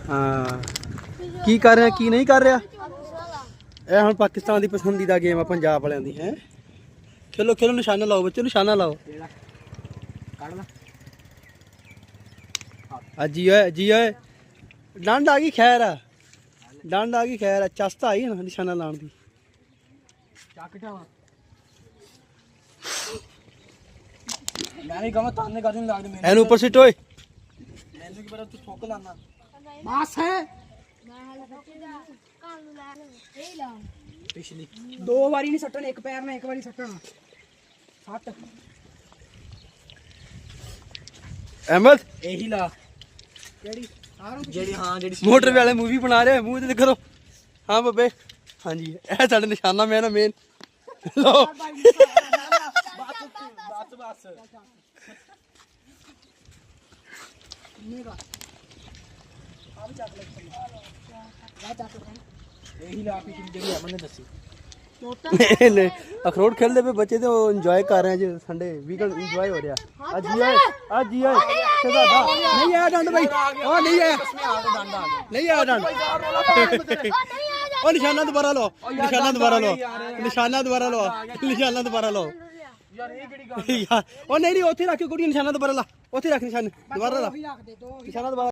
ਹਾਂ ਕੀ ਕਰ ਰਿਹਾ ਕੀ ਨਹੀਂ ਕਰ ਰਿਹਾ। ਇਹ ਹੁਣ ਪਾਕਿਸਤਾਨ ਦੀ ਪਸੰਦੀਦਾ ਗੇਮ ਆ ਪੰਜਾਬ ਵਾਲਿਆਂ ਦੀ ਹੈ। ਖੇਲੋ ਖੇਲੋ ਨਿਸ਼ਾਨਾ ਲਾਓ ਬੱਚੇ ਨਿਸ਼ਾਨਾ ਲਾਓ। ਜੀ ਓਏ ਜੀ ਓਏ ਡੰਡ ਆ ਗਈ ਖੈਰ ਆ ਡੰਡ ਆ ਗਈ ਖੈਰ ਆ ਚਸਤ ਆਈ ਨਾ ਨਿਸ਼ਾਨਾ ਲਾਉਣ ਦੀ। ਇਹਨੂੰ ਉੱਪਰ ਸਿੱਟ ਓਏ। ਮੈਨੂੰ ਕੀ ਪਤਾ ਤੂੰ ਠੋਕ ਲਾਣਾ ਮਾਸ ਹੈ। ਪਿਛਲੀ 2 ਵਾਰੀ ਨਹੀਂ ਸੱਟਣ ਇੱਕ ਪੈਰ ਨਾਲ ਇੱਕ ਵਾਰੀ ਸੱਟਣਾ ਸੱਟ। ਅਹਿਮਦ ਇਹੀ ਲਾ ਜਿਹੜੀ ਹਾਂ ਜਿਹੜੀ ਮੋਟਰ ਵਾਲੇ ਮੂਵੀ ਬਣਾ ਰਹੇ ਮੂੰਹ ਤੇ ਕਰੋ। ਹਾਂ ਬੱਬੇ ਹਾਂਜੀ ਇਹ ਸਾਡੇ ਨਿਸ਼ਾਨਾ ਮੈਂ ਨਾ ਮੇਨ ਲੋ ਬਸ ਇਹੀ ਲਾ ਪੀ ਜਿਹੜੀ ਅਮਨ ਨੇ ਦੱਸੀ। ਅਖਰੋਟ ਖੇਲਦੇ ਪਏ ਬੱਚੇ ਤੇ ਉਹ ਇੰਜੋਏ ਕਰ ਰਹੇ ਅੱਜ ਸੰਡੇ ਵੀਕਐਂਡ ਇੰਜੋਏ ਹੋ ਰਿਹਾ। ਅੱਜ ਜੀ ਨਹੀਂ ਆਇਆ ਡੰਡ ਬਾਈ ਉਹ ਨਹੀਂ ਆਇਆ ਨਹੀਂ ਆਇਆ ਡੰਡ। ਉਹ ਨਿਸ਼ਾਨਾ ਦੁਬਾਰਾ ਲਓ ਨਿਸ਼ਾਨਾ ਦੁਬਾਰਾ ਲਓ ਨਿਸ਼ਾਨਾ ਦੁਬਾਰਾ ਲਓ ਨਿਸ਼ਾਨਾ ਦੁਬਾਰਾ ਲਓ ਯਾਰ ਉਹ ਨਹੀਂ ਉੱਥੇ ਰੱਖ ਕੇ ਕੁੜੀ ਨਿਸ਼ਾਨਾ ਦੁਬਾਰਾ ਲਾ ਉੱਥੇ ਰੱਖ ਨਿਸ਼ਾਨਾ ਦੁਬਾਰਾ ਲਾ ਨਿਸ਼ਾਨਾ ਦੁਬਾਰਾ।